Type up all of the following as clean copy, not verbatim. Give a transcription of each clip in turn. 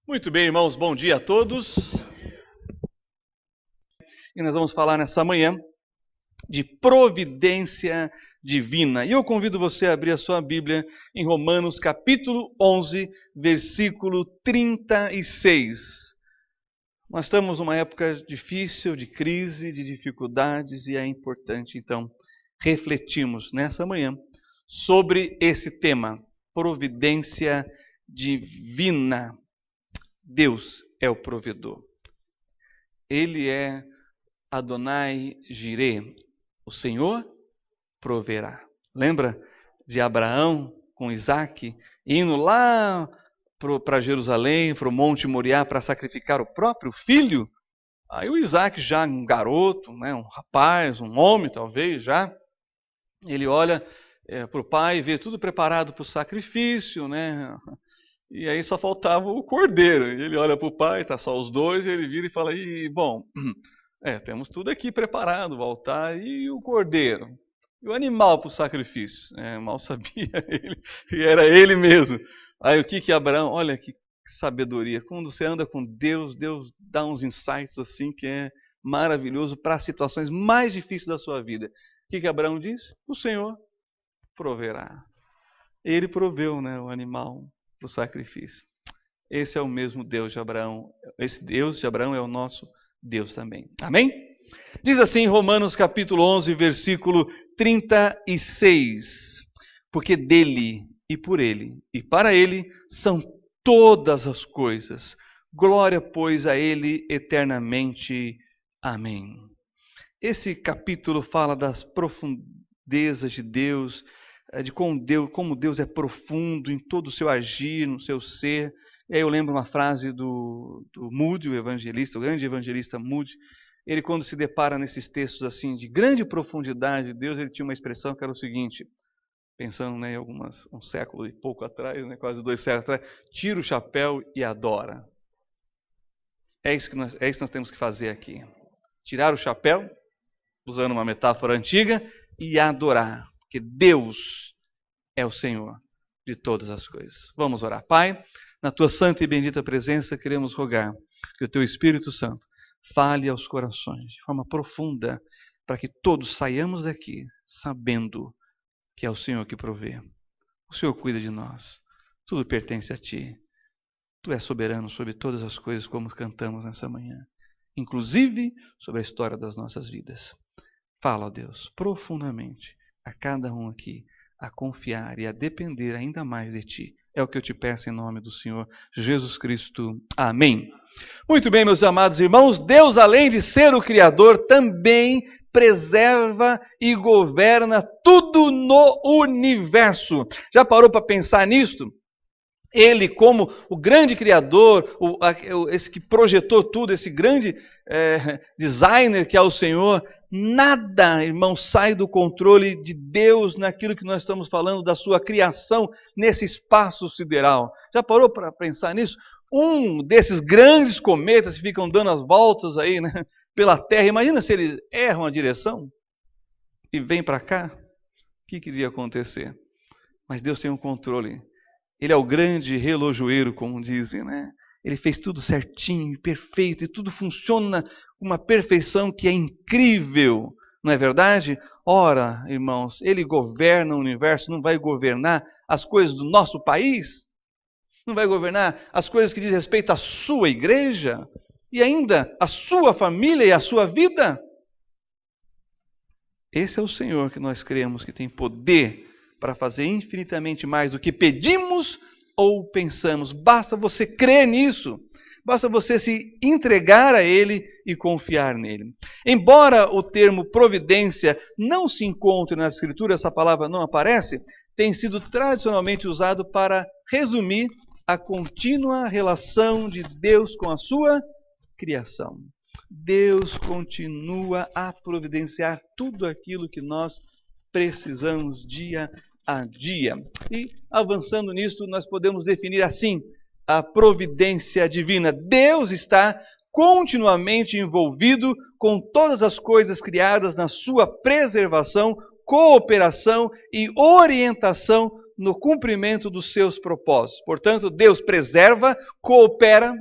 Muito bem, irmãos, bom dia a todos. E nós vamos falar nessa manhã de providência divina. E eu convido você a abrir a sua Bíblia em Romanos capítulo 11, versículo 36. Nós estamos numa época difícil, de crise, de dificuldades, e é importante, então, refletirmos nessa manhã sobre esse tema, providência divina. Deus é o provedor. Ele é Adonai Jireh, o Senhor proverá. Lembra de Abraão com Isaac indo lá para Jerusalém, para o Monte Moriá, para sacrificar o próprio filho? Aí o Isaac, já um garoto, né, um rapaz, um homem talvez já, ele olha para o pai e vê tudo preparado para o sacrifício, né? E aí só faltava o cordeiro. Ele olha para o pai, está só os dois, e ele vira e fala, temos tudo aqui preparado, o altar e o cordeiro. E o animal para o sacrifício. Mal sabia ele, e era ele mesmo. Aí o que Abraão, olha que sabedoria. Quando você anda com Deus, Deus dá uns insights assim que é maravilhoso para as situações mais difíceis da sua vida. O que Abraão diz? O Senhor proverá. Ele proveu, o animal para o sacrifício. Esse é o mesmo Deus de Abraão. Esse Deus de Abraão é o nosso Deus também. Amém? Diz assim Romanos capítulo 11, versículo 36. Porque dele e por ele e para ele são todas as coisas. Glória, pois, a ele eternamente. Amém. Esse capítulo fala das profundezas de Deus, de como Deus é profundo em todo o seu agir, no seu ser. E aí eu lembro uma frase do Moody, o evangelista, o grande evangelista Moody. Ele, quando se depara nesses textos assim de grande profundidade de Deus, ele tinha uma expressão que era o seguinte, pensando em um século e pouco atrás, quase 2 séculos atrás, tira o chapéu e adora. É isso que nós temos que fazer aqui. Tirar o chapéu, usando uma metáfora antiga, e adorar. Porque Deus é o Senhor de todas as coisas. Vamos orar. Pai, na tua santa e bendita presença, queremos rogar que o teu Espírito Santo fale aos corações de forma profunda, para que todos saiamos daqui sabendo que é o Senhor que provê. O Senhor cuida de nós. Tudo pertence a ti. Tu és soberano sobre todas as coisas, como cantamos nessa manhã. Inclusive sobre a história das nossas vidas. Fala, ó Deus, profundamente a cada um aqui, a confiar e a depender ainda mais de ti. É o que eu te peço em nome do Senhor Jesus Cristo. Amém. Muito bem, meus amados irmãos, Deus, além de ser o Criador, também preserva e governa tudo no universo. Já parou para pensar nisto? Ele, como o grande Criador, esse que projetou tudo, esse grande designer que é o Senhor, nada, irmão, sai do controle de Deus naquilo que nós estamos falando da sua criação nesse espaço sideral. Já parou para pensar nisso? Um desses grandes cometas que ficam dando as voltas aí, pela Terra, imagina se eles erram a direção e vêm para cá, o que iria acontecer? Mas Deus tem um controle. Ele é o grande relojoeiro, como dizem, Ele fez tudo certinho, perfeito, e tudo funciona com uma perfeição que é incrível, não é verdade? Ora, irmãos, Ele governa o universo, não vai governar as coisas do nosso país? Não vai governar as coisas que diz respeito à sua igreja? E ainda a sua família e a sua vida? Esse é o Senhor que nós cremos que tem poder para fazer infinitamente mais do que pedimos ou pensamos. Basta você crer nisso. Basta você se entregar a Ele e confiar nele. Embora o termo providência não se encontre na Escritura, essa palavra não aparece, tem sido tradicionalmente usado para resumir a contínua relação de Deus com a sua criação. Deus continua a providenciar tudo aquilo que nós precisamos dia a dia. E avançando nisto, nós podemos definir assim a providência divina. Deus está continuamente envolvido com todas as coisas criadas na sua preservação, cooperação e orientação no cumprimento dos seus propósitos. Portanto, Deus preserva, coopera,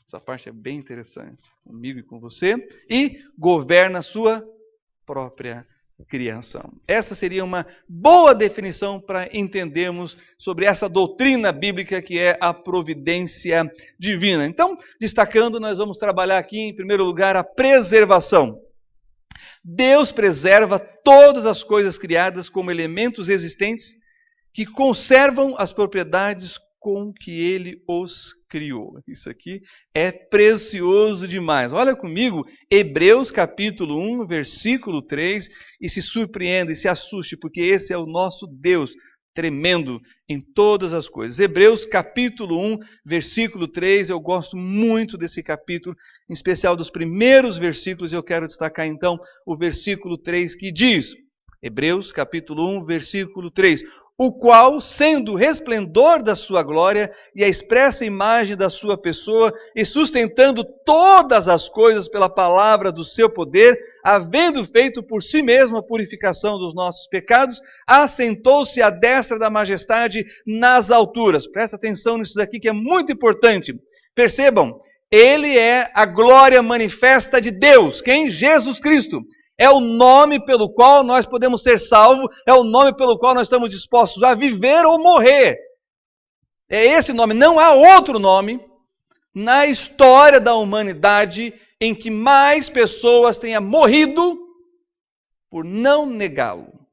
essa parte é bem interessante, comigo e com você, e governa a sua própria criação. Essa seria uma boa definição para entendermos sobre essa doutrina bíblica que é a providência divina. Então, destacando, nós vamos trabalhar aqui, em primeiro lugar, a preservação. Deus preserva todas as coisas criadas como elementos existentes que conservam as propriedades com que ele os criou. Isso aqui é precioso demais. Olha comigo, Hebreus capítulo 1, versículo 3, e se surpreenda e se assuste, porque esse é o nosso Deus, tremendo em todas as coisas. Hebreus capítulo 1, versículo 3, eu gosto muito desse capítulo, em especial dos primeiros versículos, eu quero destacar então o versículo 3 que diz, Hebreus capítulo 1, versículo 3, o qual, sendo o resplendor da sua glória e a expressa imagem da sua pessoa, e sustentando todas as coisas pela palavra do seu poder, havendo feito por si mesmo a purificação dos nossos pecados, assentou-se à destra da majestade nas alturas. Presta atenção nisso daqui que é muito importante. Percebam, ele é a glória manifesta de Deus. Quem? Jesus Cristo. É o nome pelo qual nós podemos ser salvos, é o nome pelo qual nós estamos dispostos a viver ou morrer. É esse nome, não há outro nome na história da humanidade em que mais pessoas tenham morrido por não negá-lo.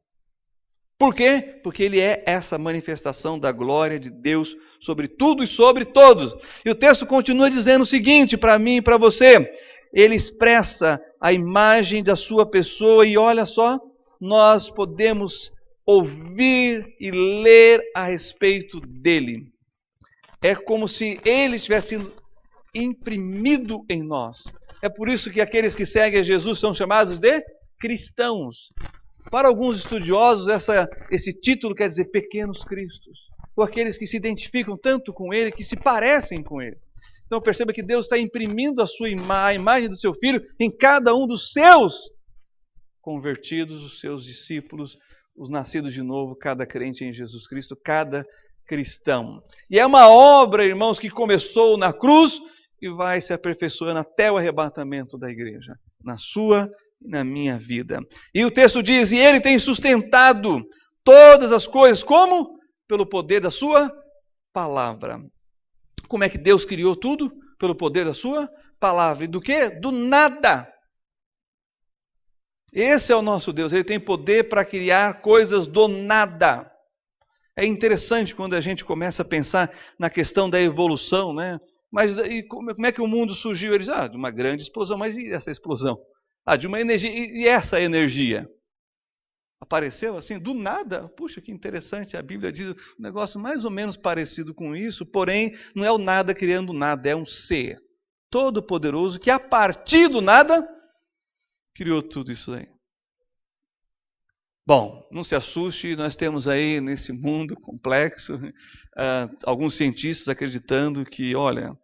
Por quê? Porque ele é essa manifestação da glória de Deus sobre tudo e sobre todos. E o texto continua dizendo o seguinte para mim e para você. Ele expressa a imagem da sua pessoa e olha só, nós podemos ouvir e ler a respeito dele. É como se ele tivesse sido imprimido em nós. É por isso que aqueles que seguem a Jesus são chamados de cristãos. Para alguns estudiosos, esse título quer dizer pequenos cristos, ou aqueles que se identificam tanto com ele, que se parecem com ele. Então perceba que Deus está imprimindo a imagem do seu Filho em cada um dos seus convertidos, os seus discípulos, os nascidos de novo, cada crente em Jesus Cristo, cada cristão. E é uma obra, irmãos, que começou na cruz e vai se aperfeiçoando até o arrebatamento da igreja, na sua e na minha vida. E o texto diz, e ele tem sustentado todas as coisas, como? Pelo poder da sua palavra. Como é que Deus criou tudo? Pelo poder da sua palavra. E do quê? Do nada. Esse é o nosso Deus. Ele tem poder para criar coisas do nada. É interessante quando a gente começa a pensar na questão da evolução, né? Mas e como é que o mundo surgiu? Eles, de uma grande explosão. Mas e essa explosão? De uma energia. E essa energia? Apareceu assim, do nada. Puxa, que interessante, a Bíblia diz um negócio mais ou menos parecido com isso, porém, não é o nada criando nada, é um ser todo-poderoso que a partir do nada criou tudo isso aí. Bom, não se assuste, nós temos aí nesse mundo complexo, alguns cientistas acreditando que, olha,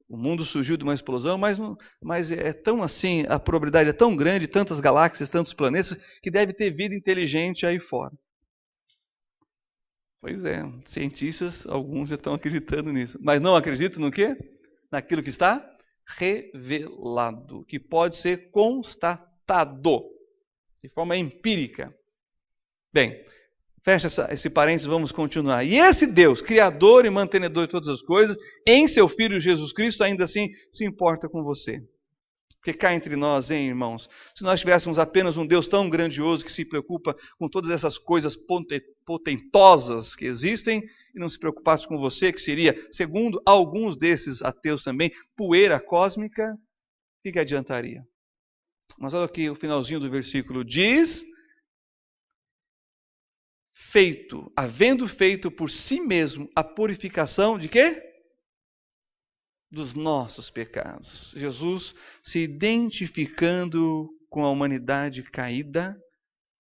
o mundo surgiu de uma explosão, mas é tão assim, a probabilidade é tão grande, tantas galáxias, tantos planetas, que deve ter vida inteligente aí fora. Pois é, cientistas, alguns já estão acreditando nisso. Mas não acreditam no quê? Naquilo que está revelado, que pode ser constatado, de forma empírica. Bem, fecha esse parênteses, vamos continuar. E esse Deus, criador e mantenedor de todas as coisas, em seu Filho Jesus Cristo, ainda assim se importa com você. Porque cá entre nós, hein, irmãos, se nós tivéssemos apenas um Deus tão grandioso que se preocupa com todas essas coisas potentosas que existem e não se preocupasse com você, que seria, segundo alguns desses ateus também, poeira cósmica, o que adiantaria? Mas olha aqui o finalzinho do versículo, diz... havendo feito por si mesmo a purificação de quê? Dos nossos pecados. Jesus se identificando com a humanidade caída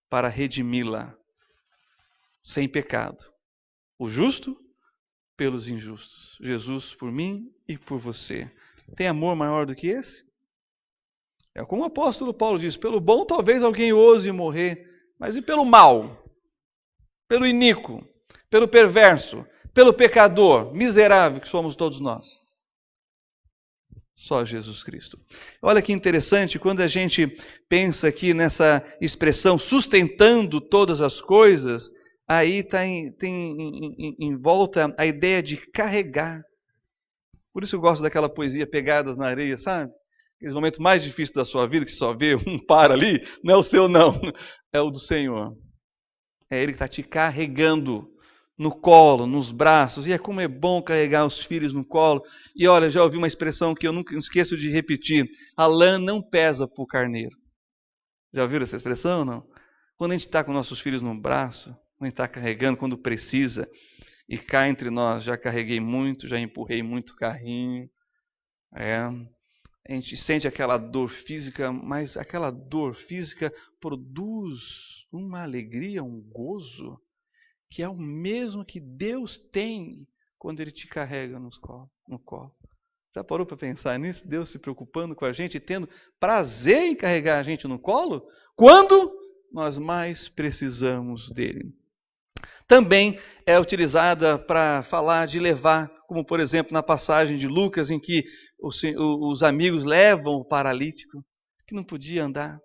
para redimi-la, sem pecado. O justo pelos injustos. Jesus por mim e por você. Tem amor maior do que esse? É como o apóstolo Paulo diz, pelo bom talvez alguém ouse morrer, mas e pelo mal? Pelo iníquo, pelo perverso, pelo pecador, miserável que somos todos nós? Só Jesus Cristo. Olha que interessante, quando a gente pensa aqui nessa expressão sustentando todas as coisas, aí tem em volta a ideia de carregar. Por isso eu gosto daquela poesia Pegadas na Areia, sabe? Aqueles momentos mais difíceis da sua vida, que só vê um par ali, não é o seu não, é o do Senhor. É Ele que está te carregando no colo, nos braços. E é como é bom carregar os filhos no colo. E olha, já ouvi uma expressão que eu nunca esqueço de repetir. A lã não pesa para o carneiro. Já ouviram essa expressão, não? Quando a gente está com nossos filhos no braço, quando a gente está carregando, quando precisa, e cá entre nós, já carreguei muito, já empurrei muito carrinho. A gente sente aquela dor física, mas aquela dor física produz uma alegria, um gozo, que é o mesmo que Deus tem quando Ele te carrega no colo. Já parou para pensar nisso? Deus se preocupando com a gente, tendo prazer em carregar a gente no colo, quando nós mais precisamos dEle. Também é utilizada para falar de levar, como por exemplo na passagem de Lucas, em que os amigos levam o paralítico, que não podia andar.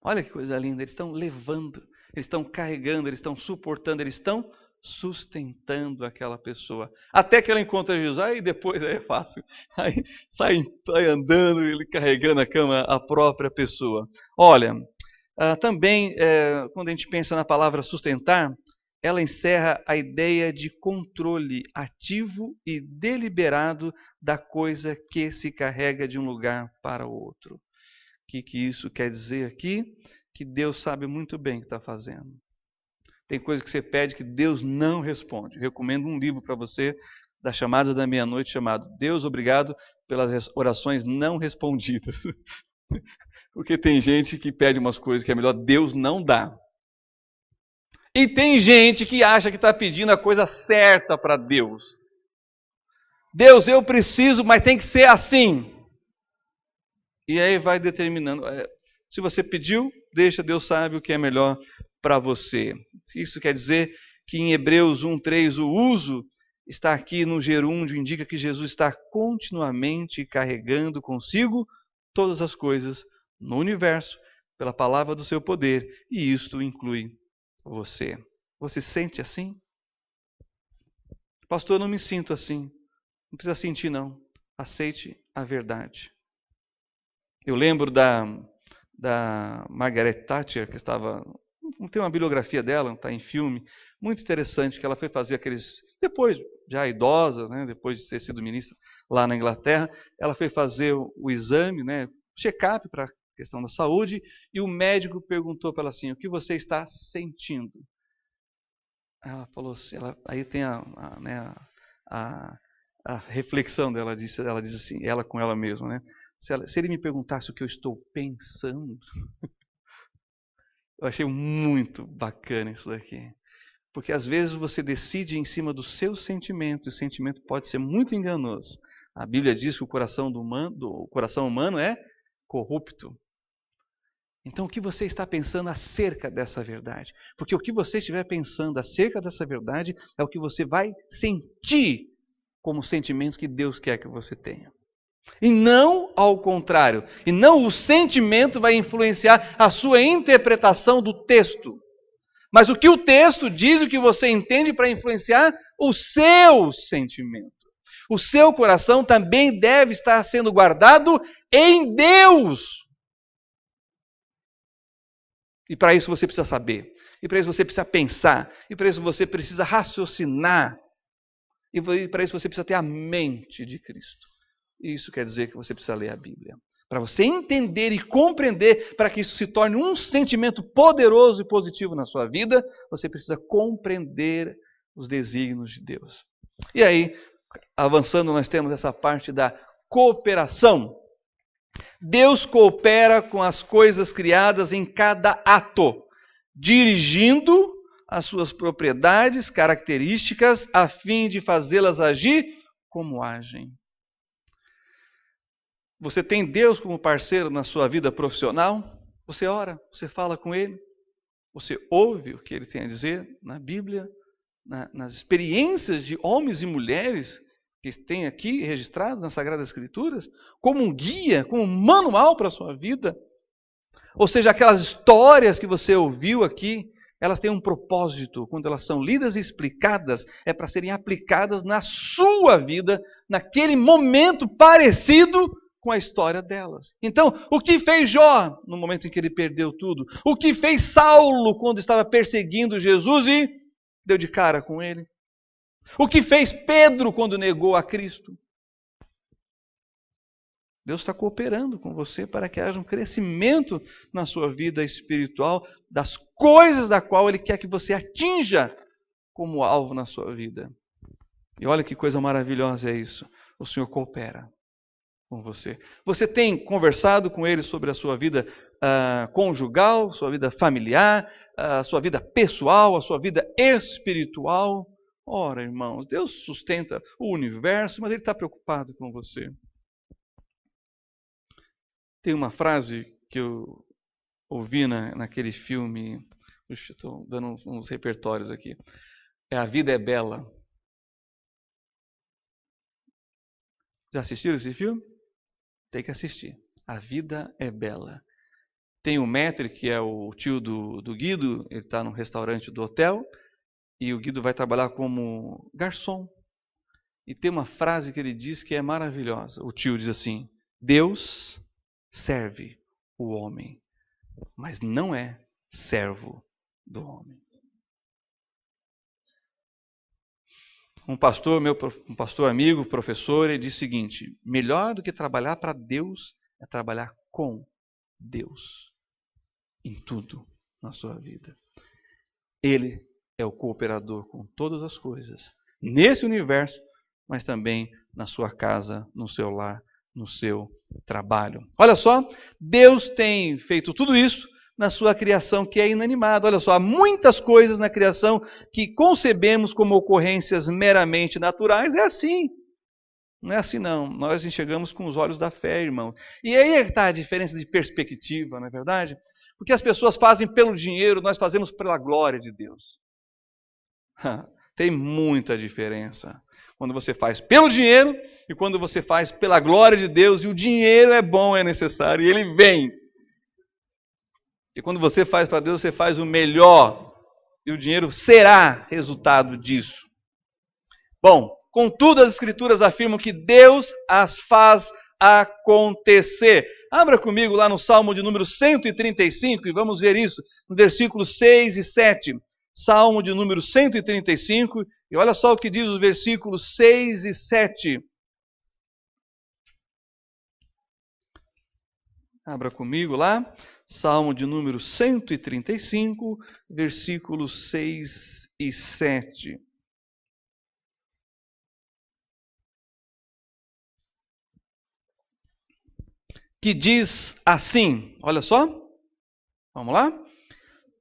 Olha que coisa linda, eles estão levando, eles estão carregando, eles estão suportando, eles estão sustentando aquela pessoa. Até que ela encontra Jesus, aí depois é fácil. Aí sai andando, ele carregando a própria pessoa. Olha, também quando a gente pensa na palavra sustentar, ela encerra a ideia de controle ativo e deliberado da coisa que se carrega de um lugar para o outro. O que isso quer dizer aqui? Que Deus sabe muito bem o que está fazendo. Tem coisa que você pede que Deus não responde. Eu recomendo um livro para você, da Chamada da Meia-Noite, chamado Deus, Obrigado pelas Orações Não Respondidas. Porque tem gente que pede umas coisas que é melhor Deus não dá. E tem gente que acha que está pedindo a coisa certa para Deus. Deus, eu preciso, mas tem que ser assim. E aí vai determinando. Se você pediu, deixa, Deus sabe o que é melhor para você. Isso quer dizer que em Hebreus 1:3 o uso está aqui no gerúndio, indica que Jesus está continuamente carregando consigo todas as coisas no universo, pela palavra do seu poder, e isto inclui você. Você se sente assim? Pastor, eu não me sinto assim. Não precisa sentir, não. Aceite a verdade. Eu lembro da Margaret Thatcher, que tem uma bibliografia dela, está em filme, muito interessante, que ela foi fazer depois, já idosa, né, depois de ter sido ministra lá na Inglaterra, ela foi fazer o exame, né, check-up para a questão da saúde, e o médico perguntou para ela assim, o que você está sentindo? Ela falou assim, aí tem a reflexão dela, ela diz assim, ela com ela mesma, né? Se ele me perguntasse o que eu estou pensando, eu achei muito bacana isso daqui. Porque às vezes você decide em cima do seu sentimento, e o sentimento pode ser muito enganoso. A Bíblia diz que o coração humano é corrupto. Então o que você está pensando acerca dessa verdade? Porque o que você estiver pensando acerca dessa verdade é o que você vai sentir como sentimentos que Deus quer que você tenha. E não ao contrário. E não o sentimento vai influenciar a sua interpretação do texto. Mas o que o texto diz, o que você entende para influenciar o seu sentimento. O seu coração também deve estar sendo guardado em Deus. E para isso você precisa saber. E para isso você precisa pensar. E para isso você precisa raciocinar. E para isso você precisa ter a mente de Cristo. Isso quer dizer que você precisa ler a Bíblia. Para você entender e compreender, para que isso se torne um sentimento poderoso e positivo na sua vida, você precisa compreender os desígnios de Deus. E aí, avançando, nós temos essa parte da cooperação. Deus coopera com as coisas criadas em cada ato, dirigindo as suas propriedades, características, a fim de fazê-las agir como agem. Você tem Deus como parceiro na sua vida profissional? Você ora, você fala com Ele, você ouve o que Ele tem a dizer na Bíblia, nas experiências de homens e mulheres que tem aqui registrados nas Sagradas Escrituras, como um guia, como um manual para a sua vida. Ou seja, aquelas histórias que você ouviu aqui, elas têm um propósito. Quando elas são lidas e explicadas, é para serem aplicadas na sua vida, naquele momento parecido com a história delas. Então, o que fez Jó no momento em que ele perdeu tudo? O que fez Saulo quando estava perseguindo Jesus e deu de cara com ele? O que fez Pedro quando negou a Cristo? Deus está cooperando com você para que haja um crescimento na sua vida espiritual, das coisas da qual Ele quer que você atinja como alvo na sua vida. E olha que coisa maravilhosa é isso. O Senhor coopera com você. Você tem conversado com Ele sobre a sua vida conjugal, sua vida familiar, a sua vida pessoal, a sua vida espiritual? Ora, irmãos, Deus sustenta o universo, mas Ele está preocupado com você. Tem uma frase que eu ouvi naquele filme, estou dando uns repertórios aqui, A Vida é Bela. Já assistiram esse filme? Tem que assistir. A Vida é Bela. Tem o Maître, que é o tio do Guido, ele está no restaurante do hotel, e o Guido vai trabalhar como garçom. E tem uma frase que ele diz que é maravilhosa. O tio diz assim: Deus serve o homem, mas não é servo do homem. Um pastor amigo, professor, ele diz o seguinte: melhor do que trabalhar para Deus é trabalhar com Deus em tudo na sua vida. Ele é o cooperador com todas as coisas, nesse universo, mas também na sua casa, no seu lar, no seu trabalho. Olha só, Deus tem feito tudo isso na sua criação que é inanimada. Olha só, há muitas coisas na criação que concebemos como ocorrências meramente naturais. É assim. Não é assim não. Nós enxergamos com os olhos da fé, irmão. E aí está a diferença de perspectiva, não é verdade? Porque as pessoas fazem pelo dinheiro, nós fazemos pela glória de Deus. Tem muita diferença. Quando você faz pelo dinheiro e quando você faz pela glória de Deus, e o dinheiro é bom, é necessário, e ele vem. E quando você faz para Deus, você faz o melhor, e o dinheiro será resultado disso. Bom, contudo, as Escrituras afirmam que Deus as faz acontecer. Abra comigo lá no Salmo de número 135 e vamos ver isso, no versículos 6 e 7. Salmo de número 135, e olha só o que diz os versículos 6 e 7. Abra comigo lá, Salmo de número 135, versículos 6 e 7. Que diz assim, olha só, vamos lá.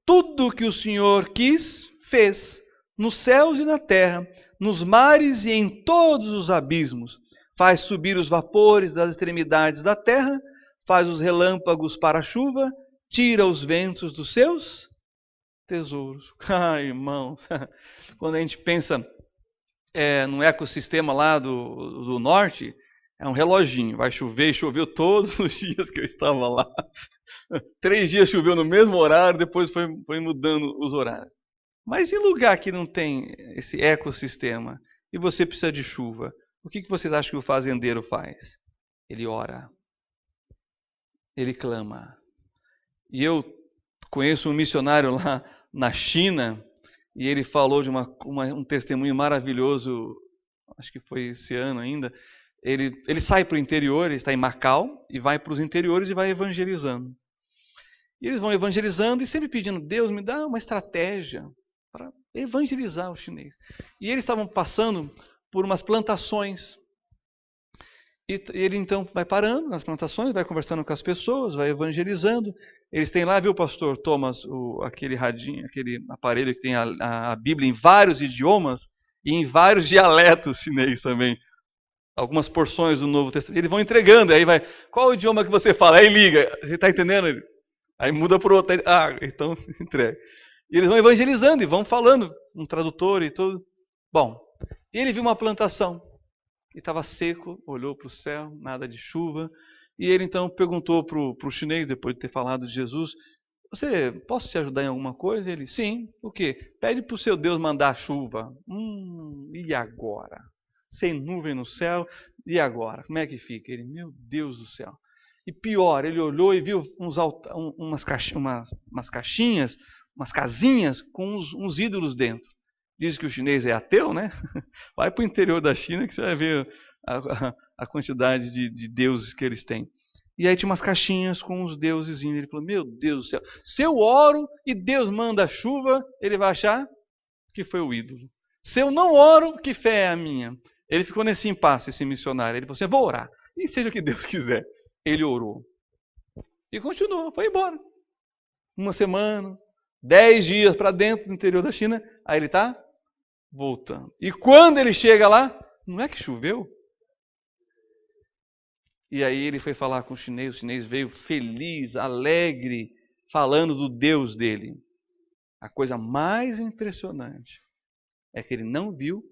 Tudo que o Senhor quis, fez, nos céus e na terra, nos mares e em todos os abismos. Faz subir os vapores das extremidades da terra, faz os relâmpagos para a chuva, tira os ventos dos seus tesouros. Irmãos, quando a gente pensa no ecossistema lá do norte, é um reloginho, vai chover, e choveu todos os dias que eu estava lá. 3 dias choveu no mesmo horário, depois foi mudando os horários. Mas em lugar que não tem esse ecossistema e você precisa de chuva, o que vocês acham que o fazendeiro faz? Ele ora. Ele clama. E eu conheço um missionário lá na China e ele falou de um testemunho maravilhoso, acho que foi esse ano ainda. Ele sai para o interior, ele está em Macau, e vai para os interiores e vai evangelizando. E eles vão evangelizando e sempre pedindo: Deus, me dá uma estratégia para evangelizar o chinês. E eles estavam passando por umas plantações. E ele então vai parando nas plantações, vai conversando com as pessoas, vai evangelizando. Eles têm lá, viu, pastor Thomas, aquele radinho, aquele aparelho que tem a Bíblia em vários idiomas e em vários dialetos chinês também. Algumas porções do Novo Testamento. Eles vão entregando, aí vai, qual o idioma que você fala? Aí liga, você está entendendo? Aí muda para o outro, então entrega. E eles vão evangelizando e vão falando, um tradutor e tudo. Bom, ele viu uma plantação e estava seco, olhou para o céu, nada de chuva. E ele então perguntou para o chinês, depois de ter falado de Jesus, posso te ajudar em alguma coisa? Ele, sim, o quê? Pede para o seu Deus mandar a chuva. E agora? Sem nuvem no céu, e agora? Como é que fica? Ele, meu Deus do céu. E pior, ele olhou e viu umas caixinhas, umas casinhas com uns ídolos dentro. Diz que o chinês é ateu, né? Vai para o interior da China que você vai ver a quantidade de deuses que eles têm. E aí tinha umas caixinhas com os deuses. Ele falou, meu Deus do céu, se eu oro e Deus manda chuva, ele vai achar que foi o ídolo. Se eu não oro, que fé é a minha? Ele ficou nesse impasse, esse missionário. Ele falou assim, vou orar. E seja o que Deus quiser. Ele orou. E continuou, foi embora. Uma semana, 10 dias para dentro do interior da China, aí ele está voltando. E quando ele chega lá, não é que choveu? E aí ele foi falar com o chinês veio feliz, alegre, falando do Deus dele. A coisa mais impressionante é que ele não viu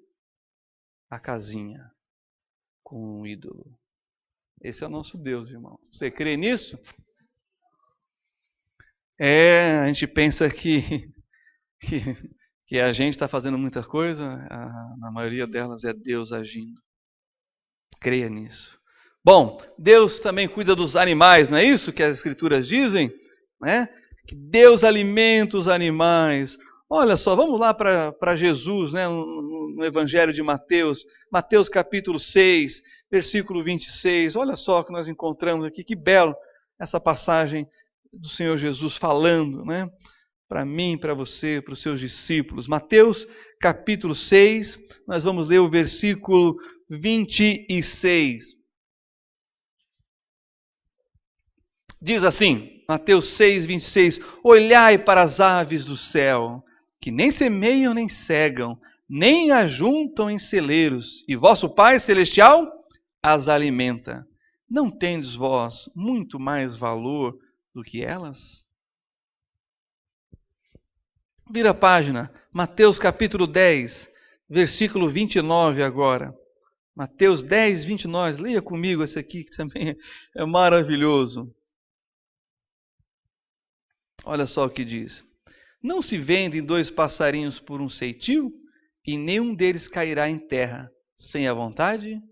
a casinha com um ídolo. Esse é o nosso Deus, irmão. Você crê nisso? A gente pensa que a gente está fazendo muita coisa, na maioria delas é Deus agindo. Creia nisso. Bom, Deus também cuida dos animais, não é isso que as Escrituras dizem? Né? Que Deus alimenta os animais. Olha só, vamos lá para Jesus, né? No Evangelho de Mateus, Mateus capítulo 6, versículo 26. Olha só o que nós encontramos aqui, que belo essa passagem do Senhor Jesus falando, né? Para mim, para você, para os seus discípulos. Mateus capítulo 6, nós vamos ler o versículo 26. Diz assim, Mateus 6, 26, olhai para as aves do céu, que nem semeiam nem cegam, nem ajuntam em celeiros, e vosso Pai Celestial as alimenta. Não tendes vós muito mais valor do que elas? Vira a página, Mateus capítulo 10, versículo 29 agora. Mateus 10, 29, leia comigo esse aqui que também é maravilhoso. Olha só o que diz. Não se vendem 2 passarinhos por um ceitil, e nenhum deles cairá em terra, sem a vontade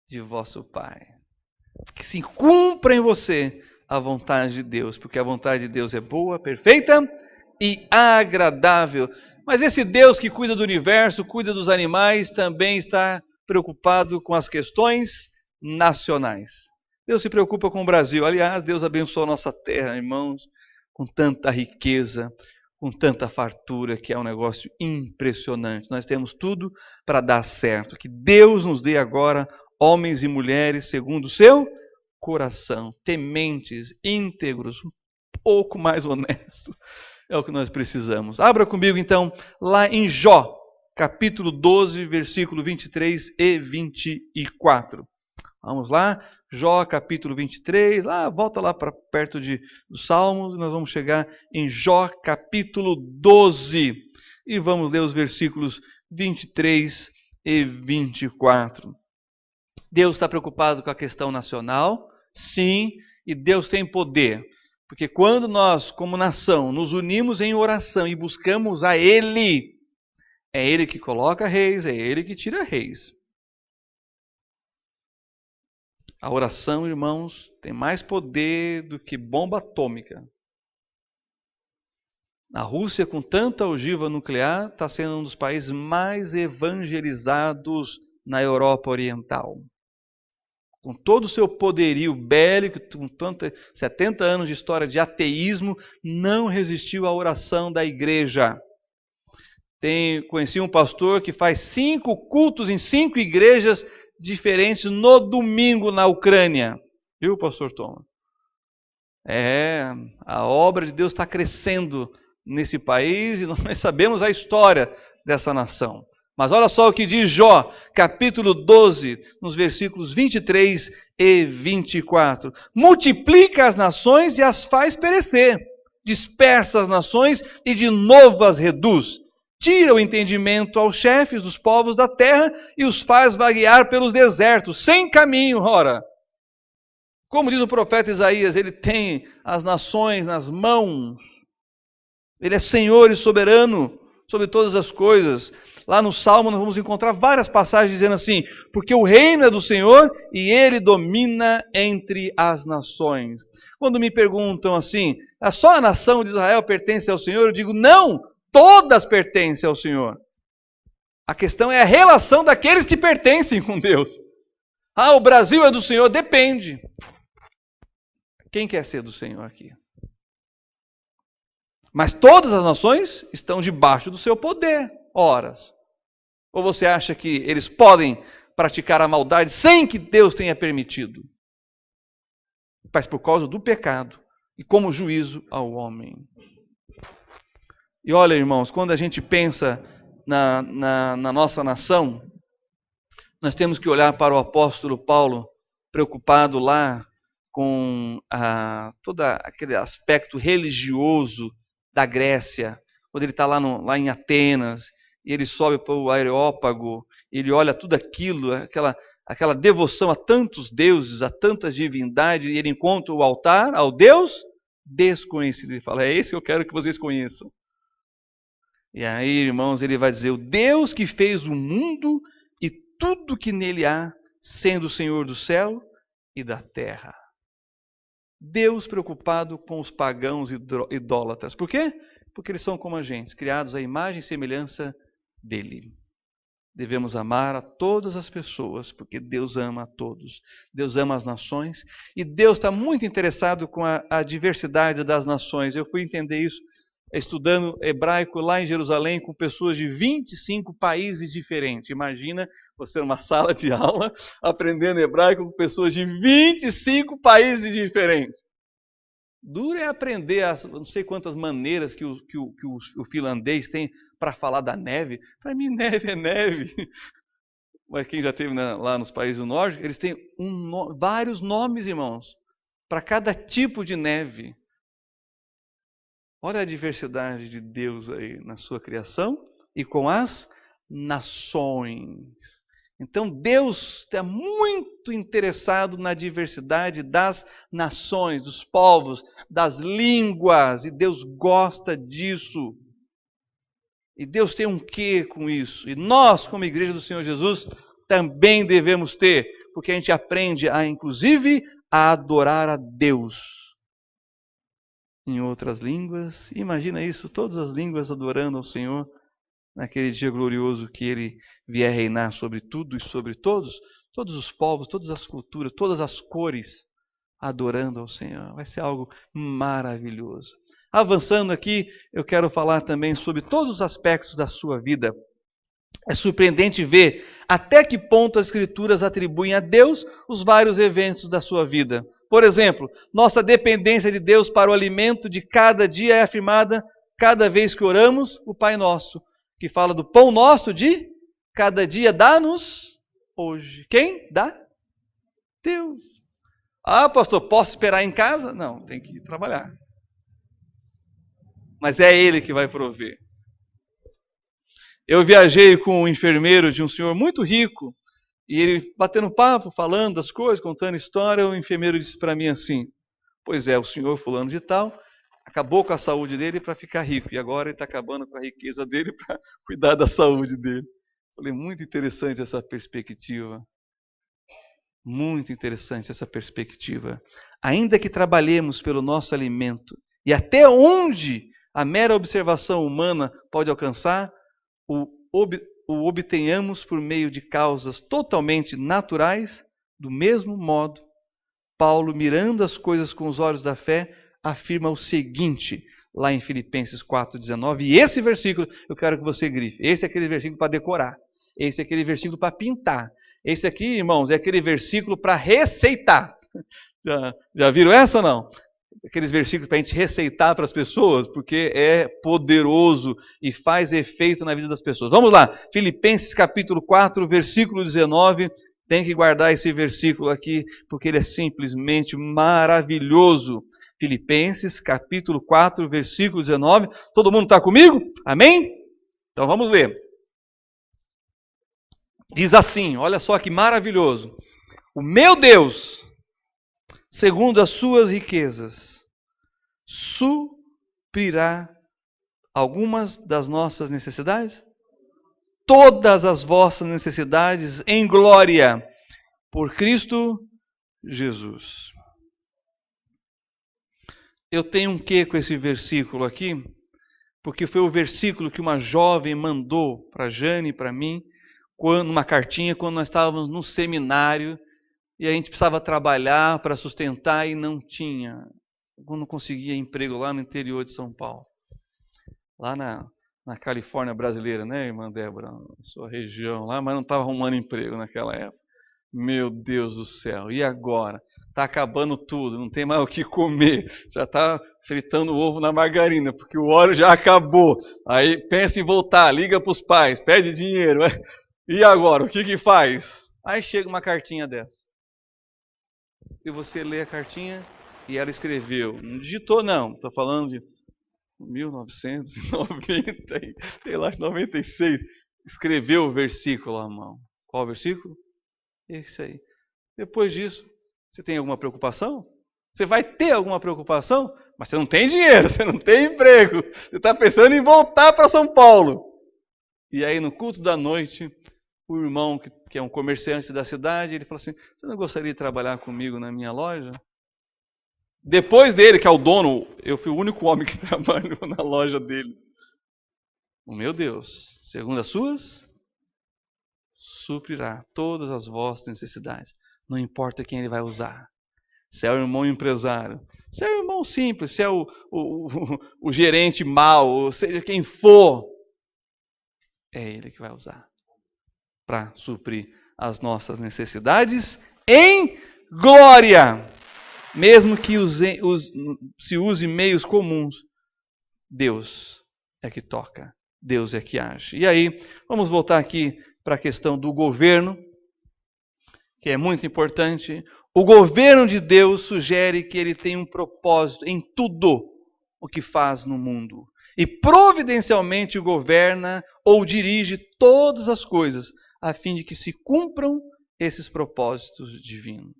de vosso Pai. Que se cumpra em você a vontade de Deus, porque a vontade de Deus é boa, perfeita e agradável. Mas esse Deus que cuida do universo, cuida dos animais, também está preocupado com as questões nacionais. Deus se preocupa com o Brasil. Aliás, Deus abençoa a nossa terra, irmãos, com tanta riqueza, com tanta fartura, que é um negócio impressionante. Nós temos tudo para dar certo. Que Deus nos dê agora homens e mulheres segundo o seu coração, tementes, íntegros, um pouco mais honestos. É o que nós precisamos. Abra comigo então lá em Jó, capítulo 12, versículo 23 e 24. Vamos lá, Jó capítulo 23, volta lá para perto dos Salmos, nós vamos chegar em Jó capítulo 12 e vamos ler os versículos 23 e 24. Deus está preocupado com a questão nacional, sim, e Deus tem poder, porque quando nós, como nação, nos unimos em oração e buscamos a Ele, é Ele que coloca reis, é Ele que tira reis. A oração, irmãos, tem mais poder do que bomba atômica. A Rússia, com tanta ogiva nuclear, está sendo um dos países mais evangelizados na Europa Oriental. Com todo o seu poderio bélico, com 70 anos de história de ateísmo, não resistiu à oração da igreja. Conheci um pastor que faz 5 cultos em 5 igrejas diferentes no domingo na Ucrânia. Viu, pastor Tom? A obra de Deus está crescendo nesse país e nós sabemos a história dessa nação. Mas olha só o que diz Jó, capítulo 12, nos versículos 23 e 24. Multiplica as nações e as faz perecer. dispersa as nações e de novo as reduz. Tira o entendimento aos chefes dos povos da terra e os faz vaguear pelos desertos, sem caminho, ora. Como diz o profeta Isaías, ele tem as nações nas mãos. Ele é Senhor e soberano sobre todas as coisas. Lá no Salmo nós vamos encontrar várias passagens dizendo assim: porque o reino é do Senhor e ele domina entre as nações. Quando me perguntam assim, só a nação de Israel pertence ao Senhor? Eu digo, não, todas pertencem ao Senhor. A questão é a relação daqueles que pertencem com Deus. O Brasil é do Senhor? Depende. Quem quer ser do Senhor aqui? Mas todas as nações estão debaixo do seu poder, horas. Ou você acha que eles podem praticar a maldade sem que Deus tenha permitido? Mas por causa do pecado e como juízo ao homem. E olha, irmãos, quando a gente pensa na nossa nação, nós temos que olhar para o apóstolo Paulo, preocupado lá com todo aquele aspecto religioso da Grécia, quando ele está lá em Atenas, e ele sobe para o Areópago, ele olha tudo aquilo, aquela devoção a tantos deuses, a tantas divindades, e ele encontra o altar ao Deus desconhecido. Ele fala, é esse que eu quero que vocês conheçam. E aí, irmãos, ele vai dizer, o Deus que fez o mundo e tudo que nele há, sendo o Senhor do céu e da terra. Deus preocupado com os pagãos idólatras. Por quê? Porque eles são como a gente, criados à imagem e semelhança dele. Devemos amar a todas as pessoas, porque Deus ama a todos. Deus ama as nações e Deus está muito interessado com a diversidade das nações. Eu fui entender isso estudando hebraico lá em Jerusalém com pessoas de 25 países diferentes. Imagina você numa sala de aula aprendendo hebraico com pessoas de 25 países diferentes. Duro é aprender as não sei quantas maneiras que o finlandês tem para falar da neve. Para mim, neve é neve. Mas quem já esteve lá nos países do norte, eles têm vários nomes, irmãos, para cada tipo de neve. Olha a diversidade de Deus aí na sua criação e com as nações. Então Deus está muito interessado na diversidade das nações, dos povos, das línguas. E Deus gosta disso. E Deus tem um quê com isso. E nós, como Igreja do Senhor Jesus, também devemos ter. Porque a gente aprende, inclusive, a adorar a Deus em outras línguas. Imagina isso, todas as línguas adorando ao Senhor naquele dia glorioso que Ele vier reinar sobre tudo e sobre todos os povos, todas as culturas, todas as cores adorando ao Senhor. Vai ser algo maravilhoso. Avançando aqui, eu quero falar também sobre todos os aspectos da sua vida. É surpreendente ver até que ponto as Escrituras atribuem a Deus os vários eventos da sua vida. Por exemplo, nossa dependência de Deus para o alimento de cada dia é afirmada cada vez que oramos o Pai Nosso, que fala do pão nosso de cada dia, dá-nos hoje. Quem? Dá? Deus. Pastor, posso esperar em casa? Não, tem que ir trabalhar. Mas é Ele que vai prover. Eu viajei com um enfermeiro de um senhor muito rico, e ele batendo papo, falando das coisas, contando história, o enfermeiro disse para mim assim, pois é, o senhor fulano de tal, acabou com a saúde dele para ficar rico, e agora ele está acabando com a riqueza dele para cuidar da saúde dele. Falei, muito interessante essa perspectiva. Muito interessante essa perspectiva. Ainda que trabalhemos pelo nosso alimento, e até onde a mera observação humana pode alcançar, o obtenhamos por meio de causas totalmente naturais, do mesmo modo, Paulo, mirando as coisas com os olhos da fé, afirma o seguinte, lá em Filipenses 4,19, e esse versículo eu quero que você grife, esse é aquele versículo para decorar, esse é aquele versículo para pintar, esse aqui, irmãos, é aquele versículo para receitar. Já viram essa ou não? Aqueles versículos para a gente receitar para as pessoas, porque é poderoso e faz efeito na vida das pessoas. Vamos lá, Filipenses capítulo 4, versículo 19, tem que guardar esse versículo aqui, porque ele é simplesmente maravilhoso. Filipenses, capítulo 4, versículo 19. Todo mundo está comigo? Amém? Então vamos ler. Diz assim, olha só que maravilhoso. O meu Deus, segundo as suas riquezas, suprirá algumas das nossas necessidades? Todas as vossas necessidades em glória, por Cristo Jesus. Eu tenho um quê com esse versículo aqui, porque foi o versículo que uma jovem mandou para Jane e para mim, numa cartinha, quando nós estávamos no seminário, e a gente precisava trabalhar para sustentar e não tinha. Não conseguia emprego lá no interior de São Paulo. Lá na Califórnia brasileira, né, irmã Débora? Sua região lá, mas não estava arrumando emprego naquela época. Meu Deus do céu, e agora? Está acabando tudo, não tem mais o que comer. Já está fritando o ovo na margarina, porque o óleo já acabou. Aí pensa em voltar, liga para os pais, pede dinheiro. E agora, o que faz? Aí chega uma cartinha dessa. E você lê a cartinha e ela escreveu. Não digitou não, estou falando de 1990, sei lá, 96. Escreveu o versículo à mão. Qual o versículo? Esse aí. Depois disso, você tem alguma preocupação? Você vai ter alguma preocupação? Mas você não tem dinheiro, você não tem emprego. Você está pensando em voltar para São Paulo. E aí no culto da noite, o irmão, que é um comerciante da cidade, ele falou assim, você não gostaria de trabalhar comigo na minha loja? Depois dele, que é o dono, eu fui o único homem que trabalhou na loja dele. O meu Deus, segundo as suas, suprirá todas as vossas necessidades. Não importa quem ele vai usar. Se é o irmão empresário, se é o irmão simples, se é o gerente mau, ou seja quem for, é ele que vai usar para suprir as nossas necessidades em glória. Mesmo que se use meios comuns, Deus é que toca, Deus é que age. E aí, vamos voltar aqui para a questão do governo, que é muito importante. O governo de Deus sugere que ele tem um propósito em tudo o que faz no mundo. E providencialmente governa ou dirige todas as coisas, a fim de que se cumpram esses propósitos divinos.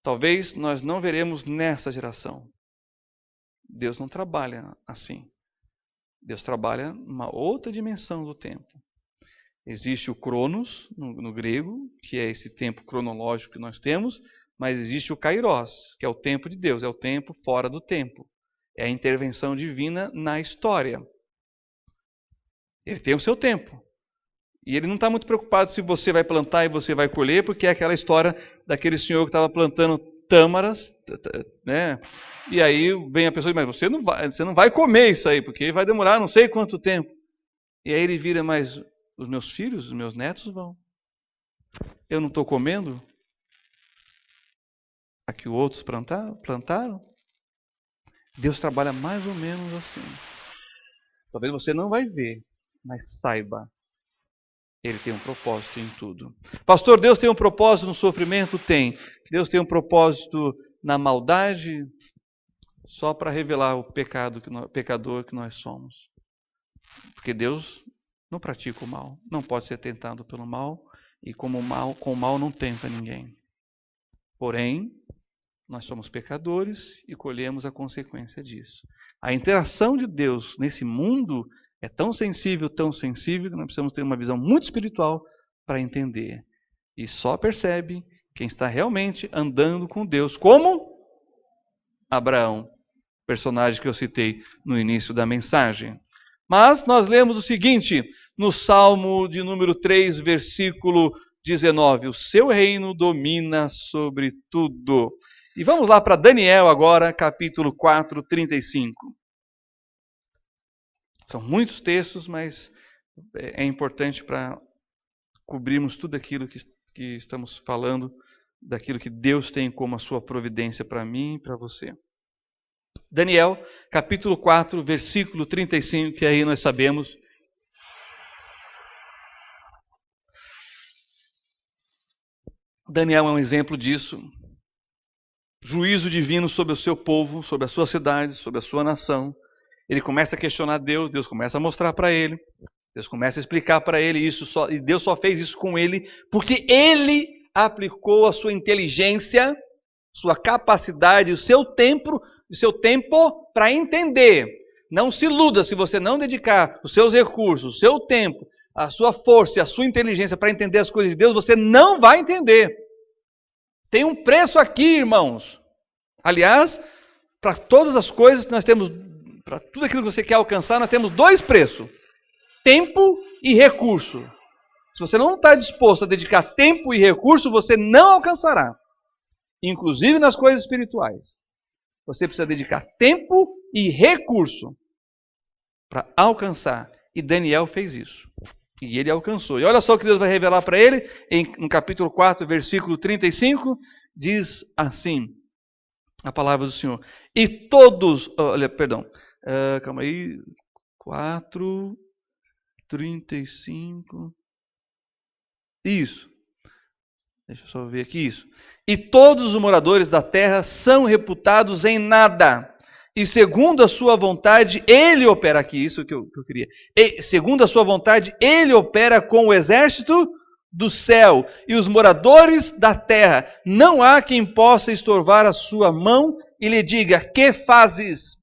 Talvez nós não veremos nessa geração. Deus não trabalha assim. Deus trabalha numa outra dimensão do tempo. Existe o Cronos, no grego, que é esse tempo cronológico que nós temos, mas existe o Kairos, que é o tempo de Deus, é o tempo fora do tempo. É a intervenção divina na história. Ele tem o seu tempo. E ele não está muito preocupado se você vai plantar e você vai colher, porque é aquela história daquele senhor que estava plantando tâmaras, né? E aí vem a pessoa e diz, mas você não vai comer isso aí, porque vai demorar não sei quanto tempo. E aí ele vira, mas os meus filhos, os meus netos vão. Eu não estou comendo a que outros plantaram? Deus trabalha mais ou menos assim. Talvez você não vai ver, mas saiba, Ele tem um propósito em tudo. Pastor, Deus tem um propósito no sofrimento? Tem. Deus tem um propósito na maldade? Só para revelar o pecador que nós somos. Porque Deus não pratica o mal, não pode ser tentado pelo mal, e com o mal não tenta ninguém. Porém, nós somos pecadores e colhemos a consequência disso. A interação de Deus nesse mundo é tão sensível que nós precisamos ter uma visão muito espiritual para entender. E só percebe quem está realmente andando com Deus, como Abraão, personagem que eu citei no início da mensagem. Mas nós lemos o seguinte, no Salmo de número 3, versículo 19. O seu reino domina sobre tudo. E vamos lá para Daniel agora, capítulo 4, 35. São muitos textos, mas é importante para cobrirmos tudo aquilo que estamos falando, daquilo que Deus tem como a sua providência para mim e para você. Daniel, capítulo 4, versículo 35, que aí nós sabemos. Daniel é um exemplo disso. juízo divino sobre o seu povo, sobre a sua cidade, sobre a sua nação. Ele começa a questionar Deus, Deus começa a mostrar para ele, Deus começa a explicar para ele isso, e Deus só fez isso com ele porque ele aplicou a sua inteligência, sua capacidade, o seu tempo para entender. Não se iluda, se você não dedicar os seus recursos, o seu tempo, a sua força e a sua inteligência para entender as coisas de Deus, você não vai entender. Tem um preço aqui, irmãos. Aliás, para todas as coisas nós temos, para tudo aquilo que você quer alcançar, nós temos dois preços: tempo e recurso. Se você não está disposto a dedicar tempo e recurso, você não alcançará. Inclusive nas coisas espirituais. Você precisa dedicar tempo e recurso para alcançar. E Daniel fez isso. E ele alcançou. E olha só o que Deus vai revelar para ele no capítulo 4, versículo 35. Diz assim a palavra do Senhor. E todos... calma aí. 4, 35... Isso. Deixa eu só ver aqui isso. E todos os moradores da terra são reputados em nada. E segundo a sua vontade, ele opera aqui, isso que eu queria. E, segundo a sua vontade, ele opera com o exército do céu e os moradores da terra. Não há quem possa estorvar a sua mão e lhe diga: que fazes?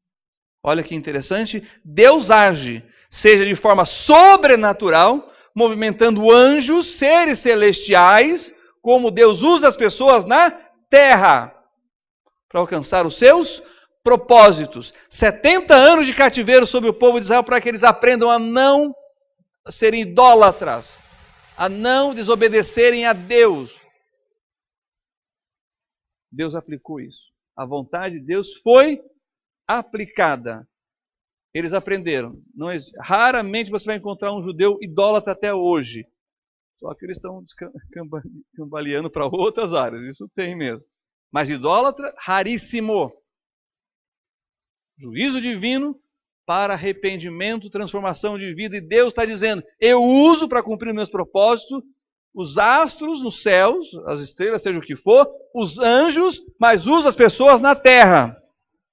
Olha que interessante. Deus age, seja de forma sobrenatural, movimentando anjos, seres celestiais, como Deus usa as pessoas na terra para alcançar os seus propósitos. 70 anos de cativeiro sobre o povo de Israel para que eles aprendam a não serem idólatras, a não desobedecerem a Deus. Deus aplicou isso. A vontade de Deus foi aplicada. Eles aprenderam. Raramente você vai encontrar um judeu idólatra até hoje. Só que eles estão cambaleando para outras áreas. Isso tem mesmo. Mas idólatra, raríssimo. Juízo divino para arrependimento, transformação de vida. E Deus está dizendo: eu uso para cumprir meus propósitos os astros nos céus, as estrelas, seja o que for, os anjos, mas usa as pessoas na terra.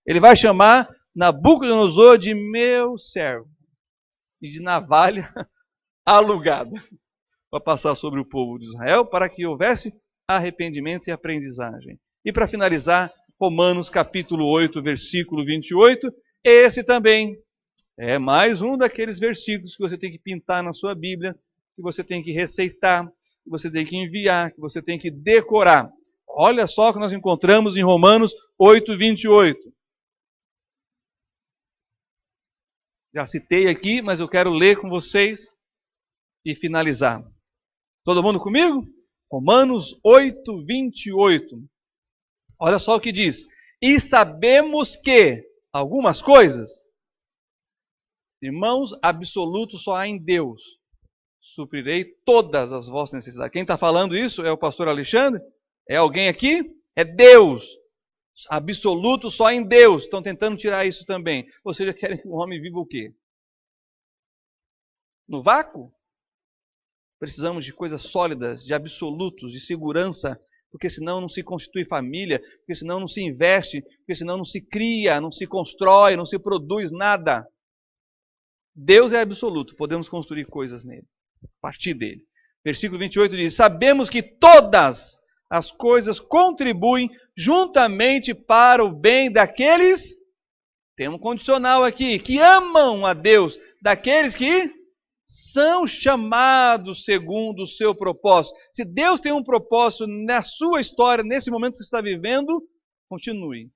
Ele vai chamar Nabucodonosor de meu servo e de navalha alugada para passar sobre o povo de Israel, para que houvesse arrependimento e aprendizagem. E para finalizar, Romanos capítulo 8, versículo 28, esse também é mais um daqueles versículos que você tem que pintar na sua Bíblia, que você tem que receitar, que você tem que enviar, que você tem que decorar. Olha só o que nós encontramos em Romanos 8, 28. Já citei aqui, mas eu quero ler com vocês e finalizar. Todo mundo comigo? Romanos 8, 28. Olha só o que diz. E sabemos que algumas coisas, irmãos, absoluto só há em Deus. Suprirei todas as vossas necessidades. Quem está falando isso é o pastor Alexandre? É alguém aqui? É Deus. Absoluto só em Deus. Estão tentando tirar isso também. Ou seja, querem que o homem viva o quê? No vácuo? Precisamos de coisas sólidas, de absolutos, de segurança, porque senão não se constitui família, porque senão não se investe, porque senão não se cria, não se constrói, não se produz nada. Deus é absoluto, podemos construir coisas nele, a partir dele. Versículo 28 diz: sabemos que todas as coisas contribuem juntamente para o bem daqueles, tem um condicional aqui, que amam a Deus, daqueles que são chamados segundo o seu propósito. Se Deus tem um propósito na sua história, nesse momento que você está vivendo, continue.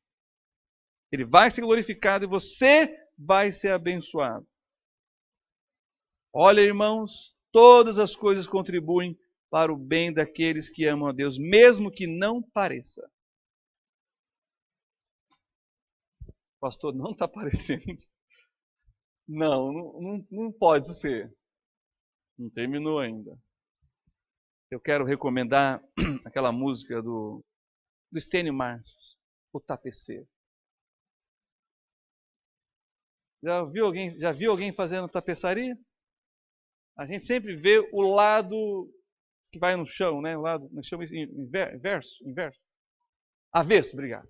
Ele vai ser glorificado e você vai ser abençoado. Olha, irmãos, todas as coisas contribuem para o bem daqueles que amam a Deus, mesmo que não pareça. Pastor, não está parecendo. Não pode ser. Não terminou ainda. Eu quero recomendar aquela música do Estênio Marcius, O Tapeceiro. Já viu alguém fazendo tapeçaria? A gente sempre vê o lado que vai no chão, né? O lado, nós chamamos isso inverso. Avesso, obrigado.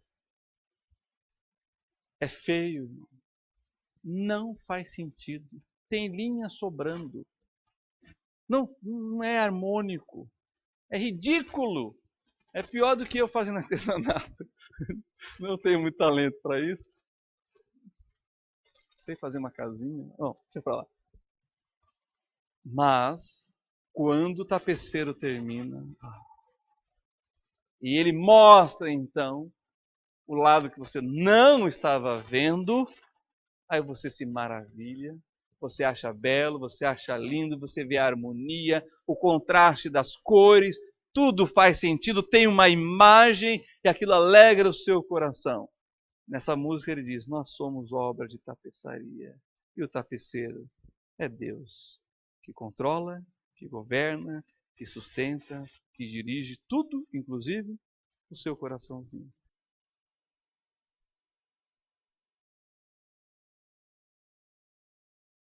É feio, irmão. Não faz sentido. Tem linha sobrando. Não é harmônico. É ridículo. É pior do que eu fazendo artesanato. Não tenho muito talento para isso. Sei fazer uma casinha. Não, sei para lá. Mas, quando o tapeceiro termina, e ele mostra então o lado que você não estava vendo, aí você se maravilha, você acha belo, você acha lindo, você vê a harmonia, o contraste das cores, tudo faz sentido, tem uma imagem e aquilo alegra o seu coração. Nessa música ele diz: nós somos obra de tapeçaria. E o tapeceiro é Deus, que controla, que governa, que sustenta, que dirige tudo, inclusive o seu coraçãozinho.